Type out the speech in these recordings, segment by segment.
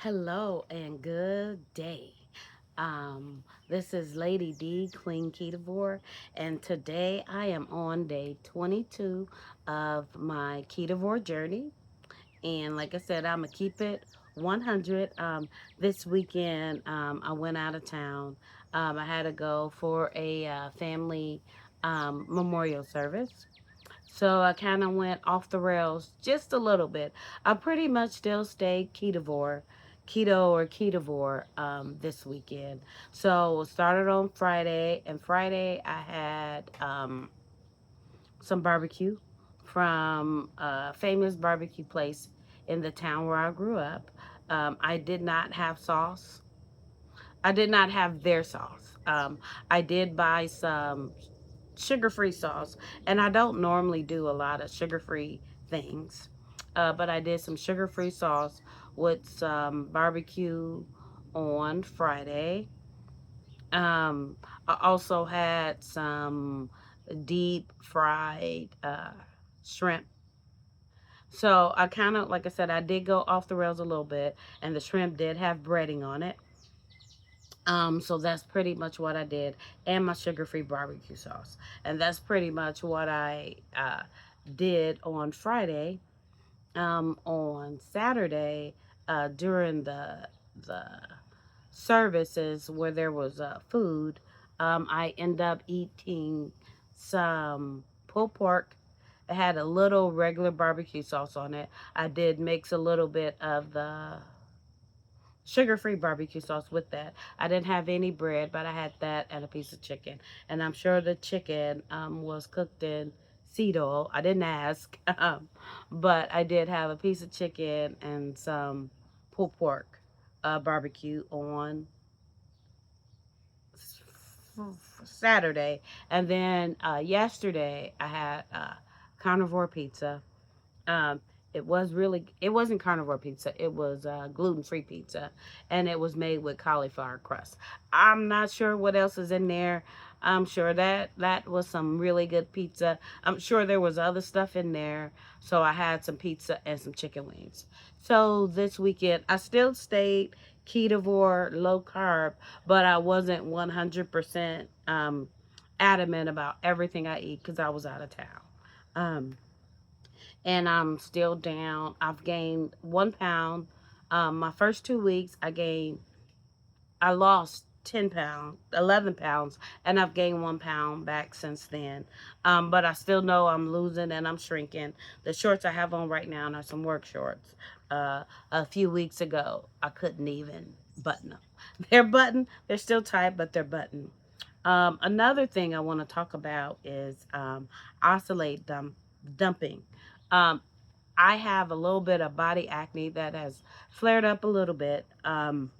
Hello and good day. This is Lady D, Queen Ketovore, and today I am on day 22 of my Ketovore journey. And like I said, I'm gonna keep it 100. This weekend, I went out of town. I had to go for a family memorial service. So I kind of went off the rails just a little bit. I pretty much still stayed ketovore this weekend. So started on Friday, and Friday I had some barbecue from a famous barbecue place in the town where I grew up. I did not have sauce. I did not have their sauce. I did buy some sugar-free sauce, and I don't normally do a lot of sugar-free things, but I did some sugar-free sauce with some barbecue on Friday. Um, I also had some deep fried shrimp. So I kind of, like I said, I did go off the rails a little bit, and the shrimp did have breading on it. So that's pretty much what I did, and my sugar-free barbecue sauce, and that's pretty much what I did on Friday. On Saturday, during the services where there was food, I ended up eating some pulled pork. It had a little regular barbecue sauce on it. I did mix a little bit of the sugar-free barbecue sauce with that. I didn't have any bread, but I had that and a piece of chicken. And I'm sure the chicken was cooked in seed oil. I didn't ask, but I did have a piece of chicken and some pulled pork barbecue on Saturday. And then yesterday I had carnivore pizza. um, it wasn't carnivore pizza. It was gluten-free pizza, and it was made with cauliflower crust. I'm not sure what else is in there. I'm sure that was some really good pizza. I'm sure there was other stuff in there. So I had some pizza and some chicken wings. So this weekend I still stayed ketovore, low carb, but I wasn't 100% adamant about everything I eat because I was out of town. Um, and I'm still down. I've gained 1 pound. My first 2 weeks, I lost 10 pounds, 11 pounds, and I've gained 1 pound back since then. But I still know I'm losing and I'm shrinking. The shorts I have on right now are some work shorts. A few weeks ago, I couldn't even button them. They're buttoned, they're still tight, but they're buttoned. Another thing I want to talk about is oscillate dumping. Um, I have a little bit of body acne that has flared up a little bit, and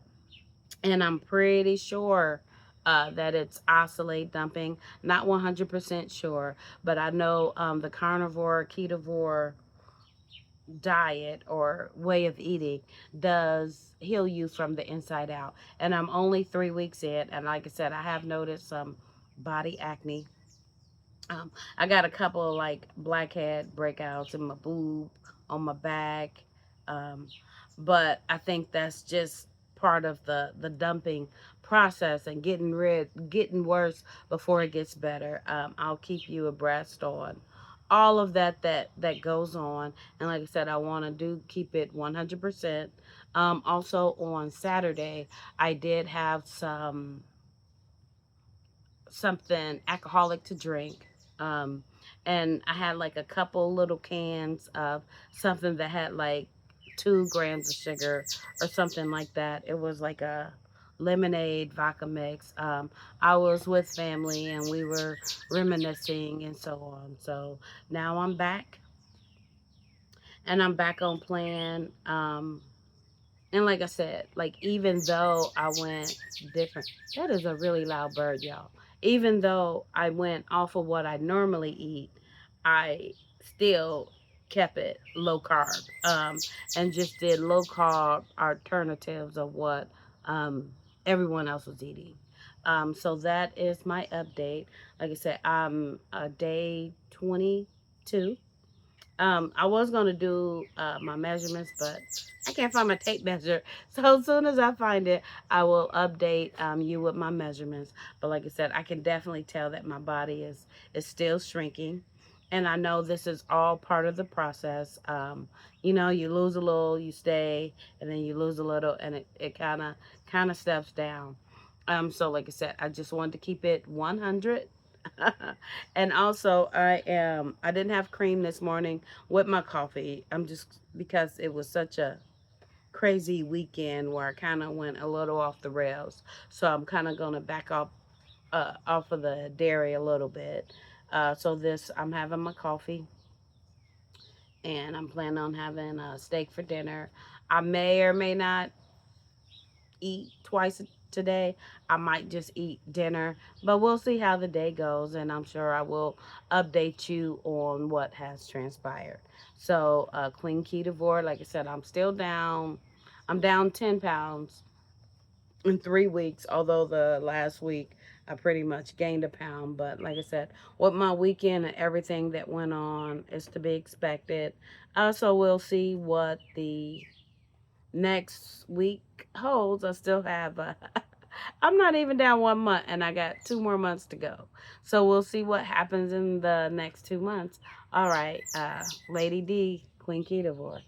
I'm pretty sure that it's oscillate dumping. Not 100% sure, but I know the carnivore, ketovore diet or way of eating does heal you from the inside out. And I'm only 3 weeks in, and like I said, I have noticed some body acne. I got a couple of like blackhead breakouts in my boob, on my back, um, but I think that's just part of the dumping process and getting worse before it gets better. I'll keep you abreast on all of that goes on, and like I said, I want to do keep it 100%. Also on Saturday, I did have something alcoholic to drink. Um, and I had like a couple little cans of something that had like 2 grams of sugar or something like that. It was like a lemonade vodka mix. I was with family and we were reminiscing and so on. So now I'm back and I'm back on plan. And like I said, like even though I went different, that is a really loud bird, y'all. Even though I went off of what I normally eat, I still kept it low carb, and just did low carb alternatives of what everyone else was eating. So that is my update. Like I said, I'm day 22. I was gonna do my measurements, but I can't find my tape measure. So as soon as I find it, I will update you with my measurements. But like I said, I can definitely tell that my body is still shrinking, and I know this is all part of the process. You know, you lose a little, you stay, and then you lose a little, and it kind of steps down. So like I said, I just wanted to keep it 100. And also I didn't have cream this morning with my coffee. I'm just because it was such a crazy weekend where I kind of went a little off the rails. So I'm kind of going to back off of the dairy a little bit. So this I'm having my coffee, and I'm planning on having a steak for dinner. I may or may not eat twice today. I might just eat dinner, but we'll see how the day goes, and I'm sure I will update you on what has transpired. So, Queen Ketovore, like I said, I'm still down. I'm down 10 pounds in 3 weeks, although the last week I pretty much gained a pound. But like I said, with my weekend and everything that went on, is to be expected. So, we'll see what the next week holds. I still have I'm not even down 1 month, and I got 2 more months to go. So we'll see what happens in the next 2 months. All right, Lady D, Queen Ketovore.